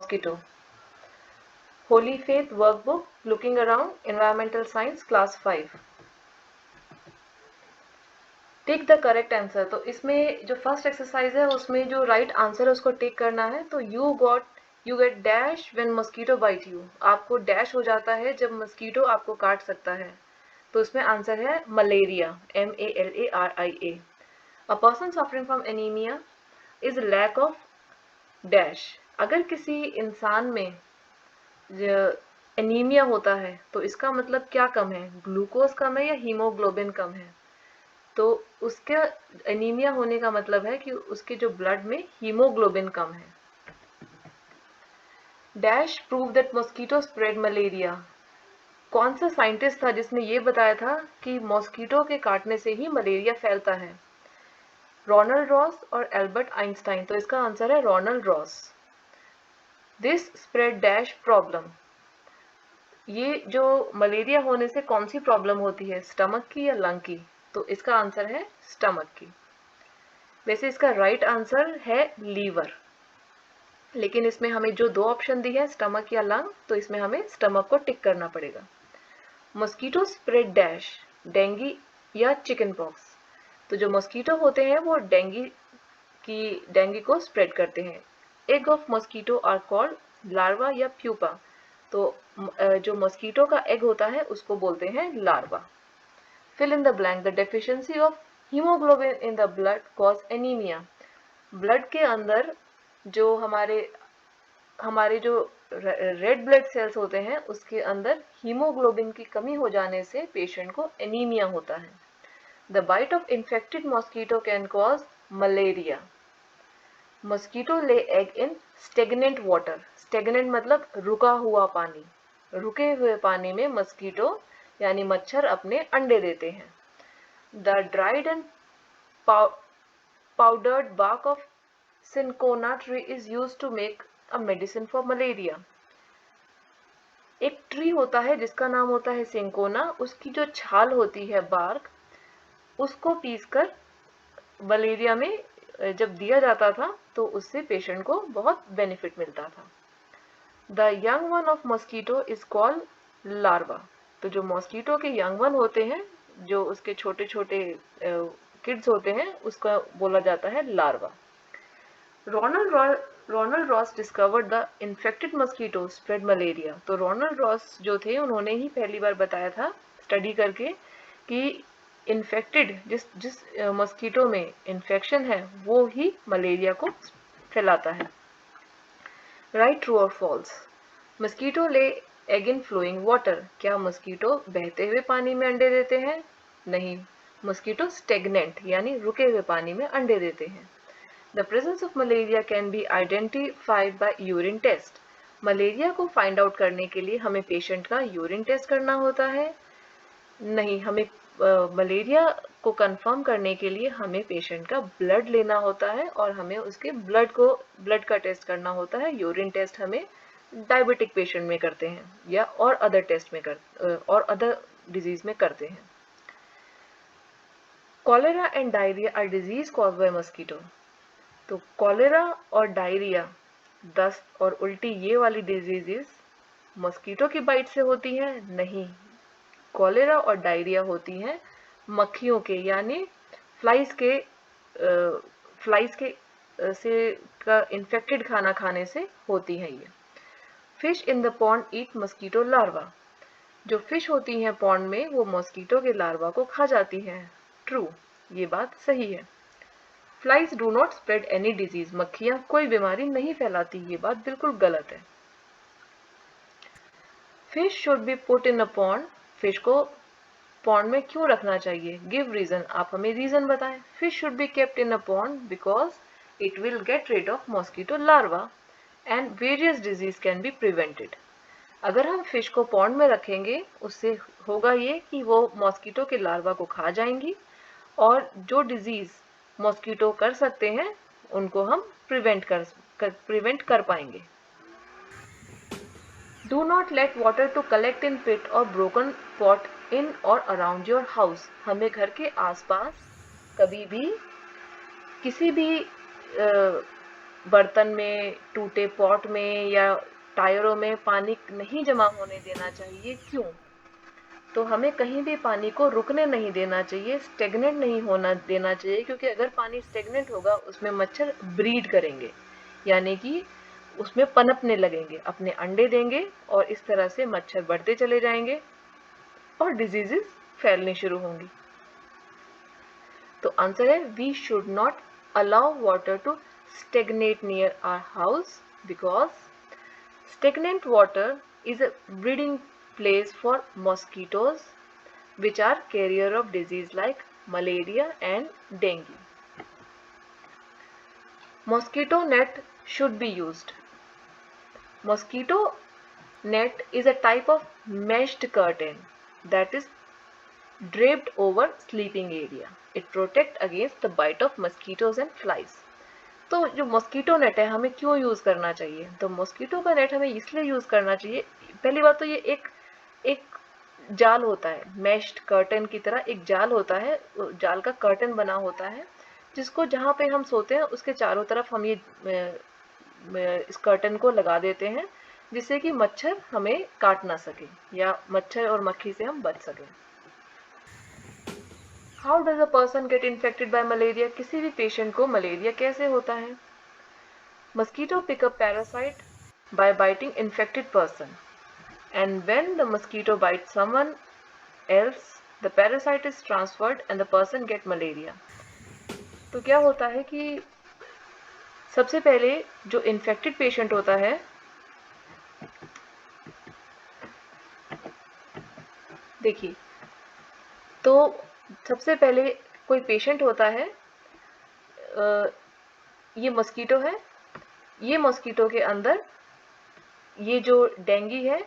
mosquito. Holy Faith Workbook, Looking Around, Environmental Science, Class 5. Tick the correct answer. तो इसमें जो first exercise है उसमें जो राइट आंसर है उसको टिक करना है। तो you get dash when mosquito bite you. आपको डैश हो जाता है जब मस्कीटो आपको काट सकता है। तो इसमें आंसर है malaria, MALARIA। A person suffering from anaemia is lack of dash. अगर किसी इंसान में एनीमिया होता है तो इसका मतलब क्या कम है, ग्लूकोज कम है या हीमोग्लोबिन कम है। तो उसके एनीमिया होने का मतलब है कि उसके जो ब्लड में हीमोग्लोबिन कम है। Dash prove that mosquito spread malaria. कौन सा साइंटिस्ट था जिसने ये बताया था कि मॉस्किटो के काटने से ही मलेरिया फैलता है? रोनाल्ड रॉस और एल्बर्ट आइंस्टाइन। तो इसका आंसर है Ronald Ross. This spread dash problem. ये जो मलेरिया होने से कौन सी प्रॉब्लम होती है, स्टमक की या लंग की? तो इसका आंसर है स्टमक की। वैसे इसका राइट आंसर है लीवर, लेकिन इसमें हमें जो दो ऑप्शन दी है स्टमक या लंग, तो इसमें हमें स्टमक को टिक करना पड़ेगा। मस्कीटो स्प्रेड डैश, डेंगी या चिकन पॉक्स। तो जो मस्कीटो होते हैं वो डेंगी को स्प्रेड करते हैं। Egg of mosquito are called larva या प्यूपा। तो जो मस्कीटो का एग होता है उसको बोलते हैं larva. Fill in the blank. The deficiency of haemoglobin in the blood cause anaemia. Blood के अंदर जो हमारे जो रेड ब्लड सेल्स होते हैं उसके अंदर हीमोग्लोबिन की कमी हो जाने से पेशेंट को एनीमिया होता है। The bite of infected mosquito can cause malaria. Mosquito lay egg in stagnant water. Stagnant मतलब रुका हुआ पानी। रुके हुए पानी में मस्कीटो यानी मच्छर अपने अंडे देते हैं। The dried and powdered bark of cinchona tree is used to make a medicine for malaria. एक ट्री होता है जिसका नाम होता है सिंकोना, उसकी जो छाल होती है बार्क, उसको पीसकर मलेरिया में जब दिया जाता था तो उससे पेशेंट को बहुत बेनिफिट मिलता था। The young one of mosquito is called larva. तो जो मॉस्किटो के यंग वन होते हैं, जो उसके छोटे छोटे किड्स होते हैं, उसका बोला जाता है larva. Ronald Ross discovered the infected mosquito spread malaria. तो रोनाल्ड रॉस जो थे उन्होंने ही पहली बार बताया था स्टडी करके कि इन्फेक्टेड जिस मस्कीटो में इन्फेक्शन है वो ही मलेरिया को फैलाता है। राइट, ट्रू और false. Mosquito lay egg in flowing water. क्या मस्कीटो बहते हुए पानी में अंडे देते हैं? नहीं, मस्कीटो स्टेगनेंट यानी रुके हुए पानी में अंडे देते हैं। The presence of malaria can be identified by urine test. Malaria को फाइंड आउट करने के लिए हमें पेशेंट का यूरिन टेस्ट करना होता है? नहीं, हमें मलेरिया को कंफर्म करने के लिए हमें पेशेंट का ब्लड लेना होता है और हमें उसके ब्लड का टेस्ट करना होता है। यूरिन टेस्ट हमें डायबिटिक पेशेंट में करते हैं या और अदर डिजीज में करते हैं। Cholera and diarrhoea are disease caused by mosquito. तो कॉलेरा और डायरिया, दस्त और उल्टी, ये वाली डिजीजेस मस्कीटो की बाइट से होती हैं? नहीं, कॉलेरा और डायरिया होती हैं मक्खियों के यानी फ्लाइज के का इन्फेक्टेड खाना खाने से होती हैं ये। Fish in the pond eat mosquito larva. जो फिश होती हैं पॉन्ड में वो मस्कीटो के लार्वा को खा जाती हैं। ट्रू, ये बात सही है। Flies do not spread any disease. मक्खियां कोई बीमारी नहीं फैलाती, ये बात बिल्कुल गलत है। Fish should be put in a pond. Fish को पॉन्ड में क्यों रखना चाहिए? Give reason. आप हमें रीजन बताएं। Fish should be kept in a pond because it will get rid of mosquito larva and various disease can be prevented. अगर हम फिश को पॉन्ड में रखेंगे उससे होगा ये कि वो मॉस्किटो के लार्वा को खा जाएंगी और जो डिजीज मॉस्किटो कर सकते हैं उनको हम प्रिवेंट कर पाएंगे। Do not let water to collect in pit और ब्रोकन पॉट इन और अराउंड योर हाउस। हमें घर के आसपास कभी भी किसी भी बर्तन में, टूटे पॉट में या टायरों में पानी नहीं जमा होने देना चाहिए। क्यों? तो हमें कहीं भी पानी को रुकने नहीं देना चाहिए, स्टेगनेंट नहीं होना देना चाहिए, क्योंकि अगर पानी स्टेगनेंट होगा उसमें मच्छर ब्रीड करेंगे, यानी कि उसमें पनपने लगेंगे, अपने अंडे देंगे और इस तरह से मच्छर बढ़ते चले जाएंगे और डिजीजेस फैलनी शुरू होंगी। तो आंसर है we should not allow water to stagnate near our house because stagnant water is a breeding place for mosquitoes which are carrier of disease like malaria and dengue. Mosquito net should be used. Mosquito net is a type of meshed curtain that is draped over sleeping area. It protects against the bite of mosquitoes and flies. तो जो mosquito net है हमें क्यों use करना चाहिए? तो mosquito का net हमें इसलिए यूज करना चाहिए, पहली बात तो ये एक जाल होता है, मेश्ड कर्टन की तरह एक जाल होता है, जाल का कर्टन बना होता है जिसको जहाँ पे हम सोते हैं उसके चारों तरफ हम ये इस कर्टन को लगा देते हैं, जिससे कि मच्छर हमें काट ना सके या मच्छर और मक्खी से हम बच सकें। How does a person get infected by malaria? किसी भी पेशेंट को मलेरिया कैसे होता है? Mosquito pick up parasite by biting infected person, and when the mosquito bites someone else, the parasite is transferred and the person get malaria. तो क्या होता है कि सबसे पहले जो इन्फेक्टेड पेशेंट होता है, देखिए, तो सबसे पहले कोई पेशेंट होता है, ये मस्कीटो है, ये मस्कीटो के अंदर ये जो डेंगू है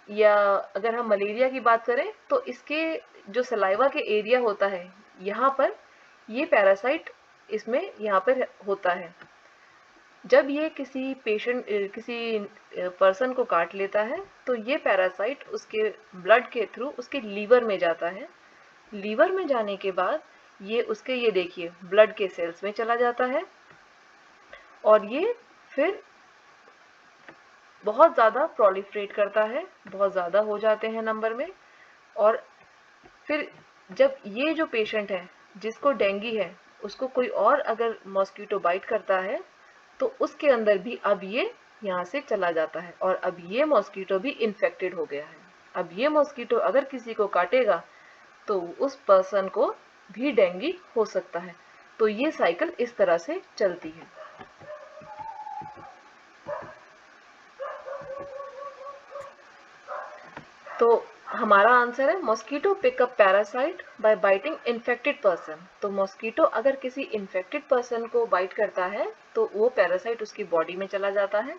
या अगर हम मलेरिया की बात करें तो इसके जो सलाइवा के एरिया होता है यहाँ पर ये पैरासाइट इसमें यहाँ पर होता है। जब ये किसी पर्सन को काट लेता है तो ये पैरासाइट उसके ब्लड के थ्रू उसके लीवर में जाता है। लीवर में जाने के बाद ये उसके ये देखिए ब्लड के सेल्स में चला जाता है और ये फिर बहुत ज़्यादा प्रोलिफरेट करता है, बहुत ज़्यादा हो जाते हैं नंबर में। और फिर जब ये जो पेशेंट है जिसको डेंगू है उसको कोई और अगर मॉस्किटो बाइट करता है तो उसके अंदर भी अब ये यहाँ से चला जाता है और अब ये मॉस्किटो भी इन्फेक्टेड हो गया है। अब ये मॉस्किटो अगर किसी को काटेगा तो उस पर्सन को भी डेंगू हो सकता है। तो ये साइकिल इस तरह से चलती है। तो हमारा आंसर है mosquito pick up parasite by biting infected person. तो मॉस्किटो अगर किसी इन्फेक्टेड पर्सन को बाइट करता है तो वो पैरासाइट उसकी बॉडी में चला जाता है।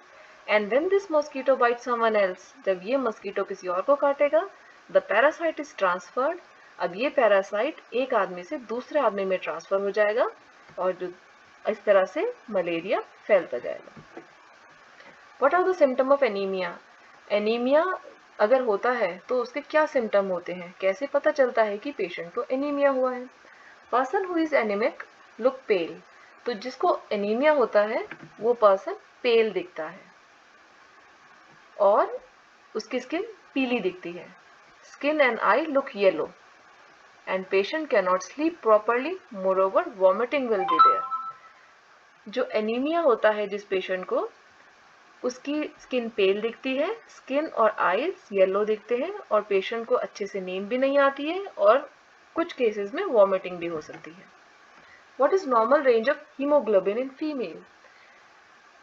And when this mosquito bite someone else, जब ये मॉस्किटो किसी और को काटेगा, द पैरासाइट इज ट्रांसफर्ड। अब ये पैरासाइट एक आदमी से दूसरे आदमी में ट्रांसफर हो जाएगा और इस तरह से मलेरिया फैलता जाएगा। What are the symptom of anaemia? Anaemia अगर होता है तो उसके क्या सिम्टम होते हैं? कैसे पता चलता है कि पेशेंट को एनीमिया हुआ है? Person who is anaemic look pale. तो जिसको एनीमिया होता है वो पर्सन पेल दिखता है और उसकी स्किन पीली दिखती है। Skin and eye look yellow and patient can not sleep properly, moreover vomiting will be there. जो एनीमिया होता है जिस पेशेंट को, उसकी स्किन पेल दिखती है, स्किन और आईज येलो दिखते हैं और पेशेंट को अच्छे से नींद भी नहीं आती है और कुछ केसेस में वॉमिटिंग भी हो सकती है। What is normal range of hemoglobin in female?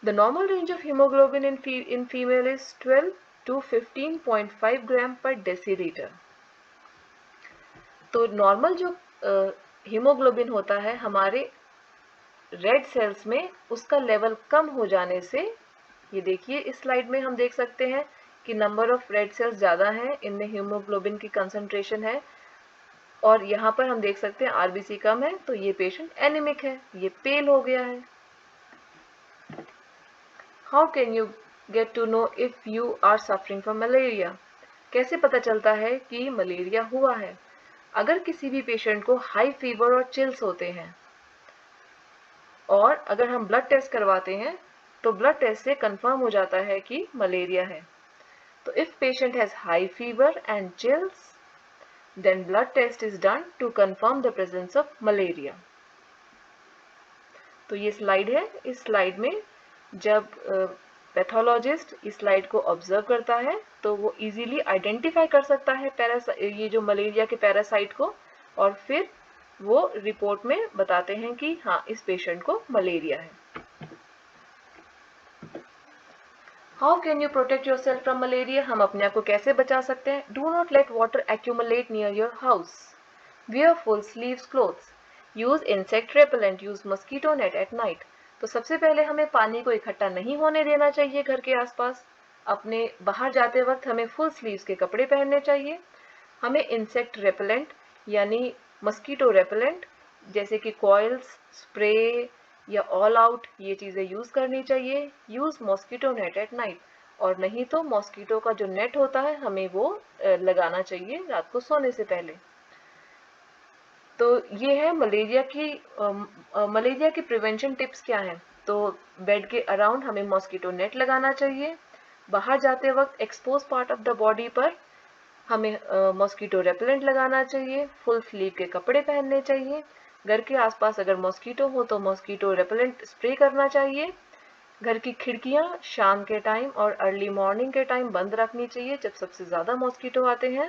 The normal range of hemoglobin in female is 12 to 15.5 gram per deciliter. तो नॉर्मल जो हीमोग्लोबिन होता है हमारे रेड सेल्स में, उसका लेवल कम हो जाने से, ये देखिए इस स्लाइड में हम देख सकते हैं कि नंबर ऑफ रेड सेल्स ज़्यादा हैं, इनमें हीमोग्लोबिन की कंसंट्रेशन है और यहाँ पर हम देख सकते हैं आरबीसी कम है, तो ये पेशेंट एनीमिक है, ये पेल हो गया है। How can you get to know if you are suffering from malaria? कैसे पता चलता है कि मलेरिया हुआ है? अगर किसी भी पेशेंट को हाई फीवर और चिल्स होते हैं और अगर हम ब्लड टेस्ट करवाते हैं तो ब्लड टेस्ट से कंफर्म हो जाता है कि मलेरिया है। तो if patient has high fever and chills then blood test is done to confirm the presence of malaria। तो ये स्लाइड है। इस स्लाइड में जब पैथोलॉजिस्ट इस स्लाइड को ऑब्जर्व करता है तो वो इजीली आइडेंटिफाई कर सकता है ये जो मलेरिया के पैरासाइट को, और फिर वो रिपोर्ट में बताते हैं कि हाँ, इस पेशेंट को मलेरिया है। How can you protect your self from malaria? हम अपने आप को कैसे बचा सकते हैं? Do not let water accumulate near your house, wear full sleeves clothes, use insect repellent, use mosquito net at night. तो सबसे पहले हमें पानी को इकट्ठा नहीं होने देना चाहिए घर के आसपास। अपने बाहर जाते वक्त हमें फुल स्लीव्स के कपड़े पहनने चाहिए। हमें इंसेक्ट रेपेलेंट यानी मस्कीटो रेपेलेंट जैसे कि कॉइल्स, स्प्रे या ऑल आउट, ये चीज़ें यूज़ करनी चाहिए। Use mosquito net at night, और नहीं तो मॉस्किटो का जो नेट होता है हमें वो लगाना चाहिए रात को सोने से पहले। तो ये है मलेरिया की प्रिवेंशन टिप्स क्या हैं। तो बेड के अराउंड हमें मॉस्किटो नेट लगाना चाहिए। बाहर जाते वक्त expose part of the body पर हमें मॉस्किटो रेपेलेंट लगाना चाहिए। फुल स्लीव के कपड़े पहनने चाहिए। घर के आसपास अगर मॉस्किटो हो तो मॉस्किटो रेपेलेंट स्प्रे करना चाहिए। घर की खिड़कियां शाम के टाइम और अर्ली मॉर्निंग के टाइम बंद रखनी चाहिए जब सबसे ज़्यादा मॉस्किटो आते हैं।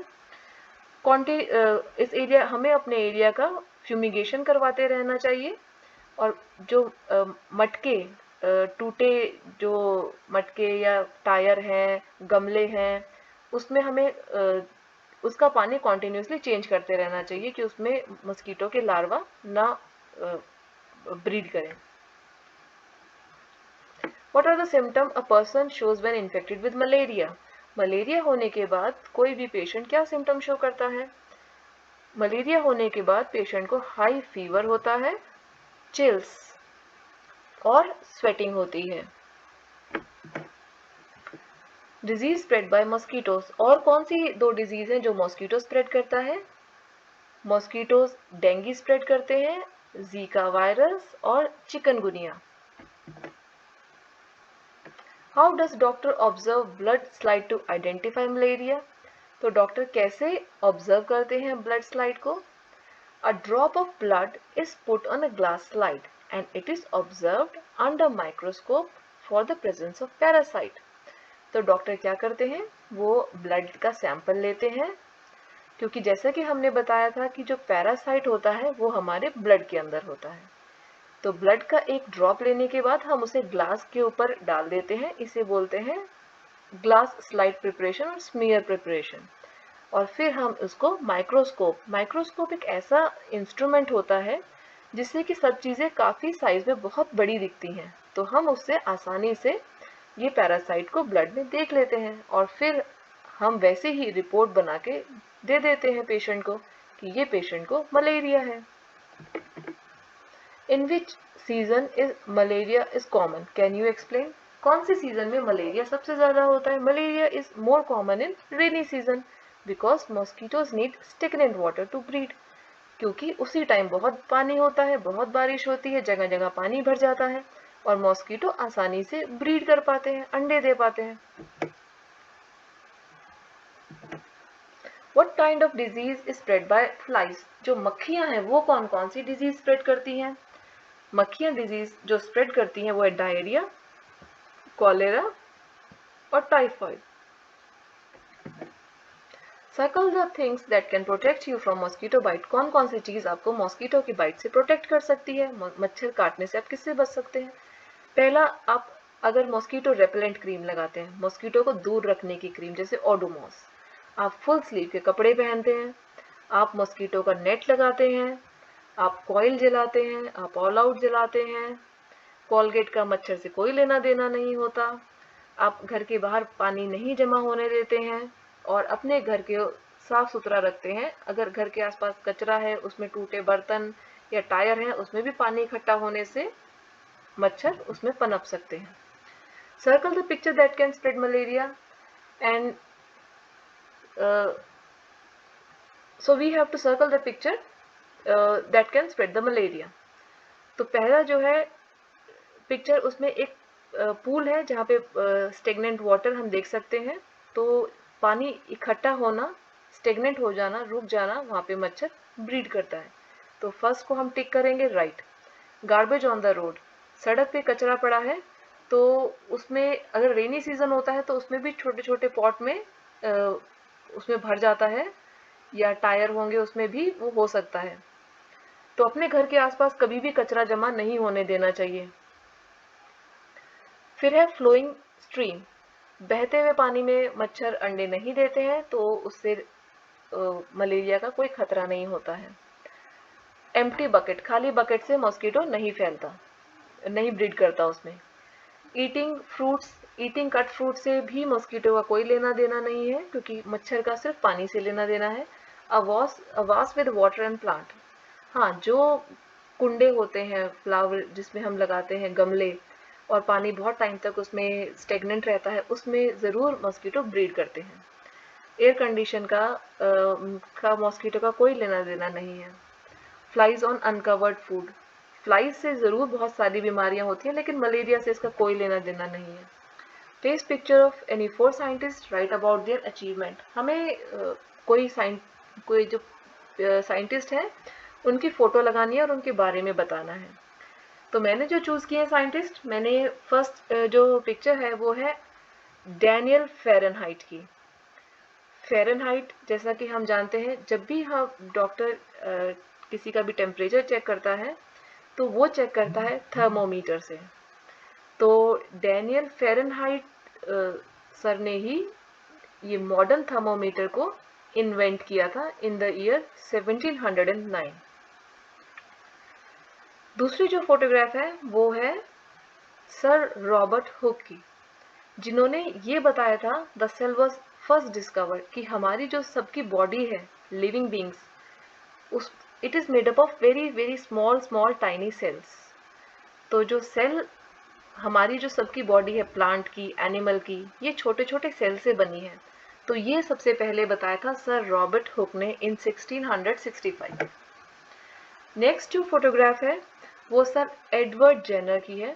इस एरिया हमें अपने एरिया का फ्यूमिगेशन करवाते रहना चाहिए। और जो मटके टूटे जो मटके या टायर हैं, गमले हैं, उसमें हमें उसका पानी कॉन्टिन्यूसली चेंज करते रहना चाहिए कि उसमें मस्कीटो के लार्वा ना ब्रीड करें। What are the symptoms a person shows when infected with malaria? Malaria होने के बाद कोई भी पेशेंट क्या सिम्टम शो करता है? मलेरिया होने के बाद पेशेंट को हाई फीवर होता है, चिल्स और स्वेटिंग होती है। डिजीज स्प्रेड बाय मॉस्किटोज, और कौन सी दो डिजीज हैं जो मॉस्किटो स्प्रेड करता है? मॉस्किटोज डेंगू स्प्रेड करते हैं, जीका वायरस और chikungunya. How does doctor observe blood slide to identify malaria? तो डॉक्टर कैसे ऑब्जर्व करते हैं ब्लड स्लाइड को? A drop of blood is put on a glass slide and it is observed under microscope for the presence of parasite. तो doctor क्या करते हैं, वो ब्लड का सैंपल लेते हैं, क्योंकि जैसा कि हमने बताया था कि जो पैरासाइट होता है वो हमारे ब्लड के अंदर होता है। तो ब्लड का एक ड्रॉप लेने के बाद हम उसे ग्लास के ऊपर डाल देते हैं, इसे बोलते हैं ग्लास स्लाइड प्रिपरेशन और स्मीयर प्रिपरेशन। और फिर हम उसको माइक्रोस्कोप एक ऐसा इंस्ट्रूमेंट होता है जिससे कि सब चीज़ें काफ़ी साइज में बहुत बड़ी दिखती हैं, तो हम उससे आसानी से ये पैरासाइट को ब्लड में देख लेते हैं और फिर हम वैसे ही रिपोर्ट बना के दे देते हैं पेशेंट को कि ये पेशेंट को मलेरिया है। In which season is malaria is common, can you explain? कौन से सीजन में मलेरिया सबसे ज़्यादा होता है? Malaria is more common in rainy season because mosquitoes need stagnant water to breed, क्योंकि उसी टाइम बहुत पानी होता है, बहुत बारिश होती है, जगह जगह पानी भर जाता है और मॉस्किटो आसानी से ब्रीड कर पाते हैं, अंडे दे पाते हैं। What kind of disease is spread by flies? जो मक्खियां हैं वो कौन कौन सी डिजीज स्प्रेड करती हैं? मक्खियां डिजीज जो स्प्रेड करती हैं वो है डायरिया, कॉलेरा और typhoid. Circle the things that can protect you from mosquito bite. कौन कौन सी चीज आपको मॉस्किटो की बाइट से प्रोटेक्ट कर सकती है? मच्छर काटने से आप किससे बच सकते हैं? पहला, आप अगर मॉस्किटो रेपेलेंट क्रीम लगाते हैं, मॉस्किटो को दूर रखने की क्रीम जैसे ओडोमॉस, आप फुल स्लीव के कपड़े पहनते हैं, आप मॉस्किटो का नेट लगाते हैं, आप कॉइल जलाते हैं, आप ऑल आउट जलाते हैं, कोलगेट का मच्छर से कोई लेना देना नहीं होता, आप घर के बाहर पानी नहीं जमा होने देते हैं और अपने घर के साफ सुथरा रखते हैं। अगर घर के आसपास कचरा है, उसमें टूटे बर्तन या टायर हैं, उसमें भी पानी इकट्ठा होने से मच्छर उसमें पनप सकते हैं। Circle the picture that can spread malaria and so we have to circle the picture that can spread the malaria। तो पहला जो है पिक्चर उसमें एक पूल है जहाँ पे स्टेगनेंट वाटर हम देख सकते हैं। तो पानी इकट्ठा होना, स्टेगनेंट हो जाना, रुक जाना, वहाँ पे मच्छर ब्रीड करता है। तो फर्स्ट को हम टिक करेंगे right. Garbage on the road, सड़क पे कचरा पड़ा है, तो उसमें अगर रेनी सीजन होता है तो उसमें भी छोटे छोटे पॉट में उसमें भर जाता है, या टायर होंगे उसमें भी वो हो सकता है। तो अपने घर के आसपास कभी भी कचरा जमा नहीं होने देना चाहिए। फिर है फ्लोइंग स्ट्रीम, बहते हुए पानी में मच्छर अंडे नहीं देते हैं, तो उससे मलेरिया का कोई खतरा नहीं होता है। एम्प्टी बकेट, खाली बकेट से मॉस्किटो नहीं फैलता, नहीं ब्रीड करता उसमें। Eating fruits, eating cut fruit से भी मॉस्किटो का कोई लेना देना नहीं है, क्योंकि मच्छर का सिर्फ पानी से लेना देना है। अवास विद वाटर एंड प्लांट, हाँ, जो कुंडे होते हैं फ्लावर जिसमें हम लगाते हैं गमले, और पानी बहुत टाइम तक उसमें स्टेगनेंट रहता है, उसमें ज़रूर मॉस्किटो ब्रीड करते हैं। एयर कंडीशन का मॉस्किटो का कोई लेना देना नहीं है। Flies on uncovered food, flies से ज़रूर बहुत सारी बीमारियां होती हैं, लेकिन मलेरिया से इसका कोई लेना देना नहीं है। Paste picture of any 4 scientist, right about their achievement, हमें कोई जो साइंटिस्ट है उनकी फ़ोटो लगानी है और उनके बारे में बताना है। तो मैंने जो चूज़ किए हैं साइंटिस्ट, मैंने फर्स्ट जो पिक्चर है वो है डैनियल फ़ारेनहाइट की। फ़ारेनहाइट, जैसा कि हम जानते हैं, जब भी हम डॉक्टर किसी का भी टेम्परेचर चेक करता है तो वो चेक करता है थर्मोमीटर से। तो डैनियल फ़ारेनहाइट सर ने ही ये मॉडर्न थर्मोमीटर को इन्वेंट किया था इन द ईयर 1709। दूसरी जो फोटोग्राफ है वो है सर रॉबर्ट हुक की, जिन्होंने ये बताया था the cell was first discovered, कि हमारी जो सबकी बॉडी है लिविंग बींग्स, उस it is made up of very very small small tiny cells. तो जो सेल हमारी जो सबकी बॉडी है, प्लांट की, एनिमल की, ये छोटे छोटे सेल से बनी है। तो ये सबसे पहले बताया था सर रॉबर्ट हुक ने इन 1665। नेक्स्ट जो फोटोग्राफ है वो सर एडवर्ड जेनर की है।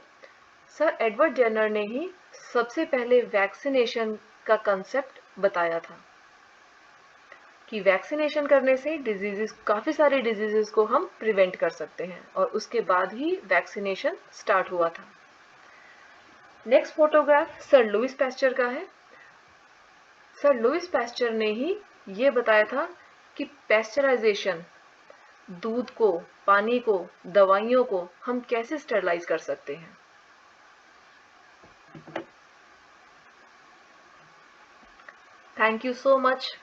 सर एडवर्ड जेनर ने ही सबसे पहले वैक्सीनेशन का कंसेप्ट बताया था, कि वैक्सीनेशन करने से डिजीजेस, काफ़ी सारे डिजीजेस को हम प्रिवेंट कर सकते हैं, और उसके बाद ही वैक्सीनेशन स्टार्ट हुआ था। Next photograph sir Louis Pasteur का है। सर लुइस पैस्चर ने ही ये बताया था कि पैस्चराइजेशन, दूध को, पानी को, दवाइयों को हम कैसे स्टरलाइज कर सकते हैं। Thank you so much.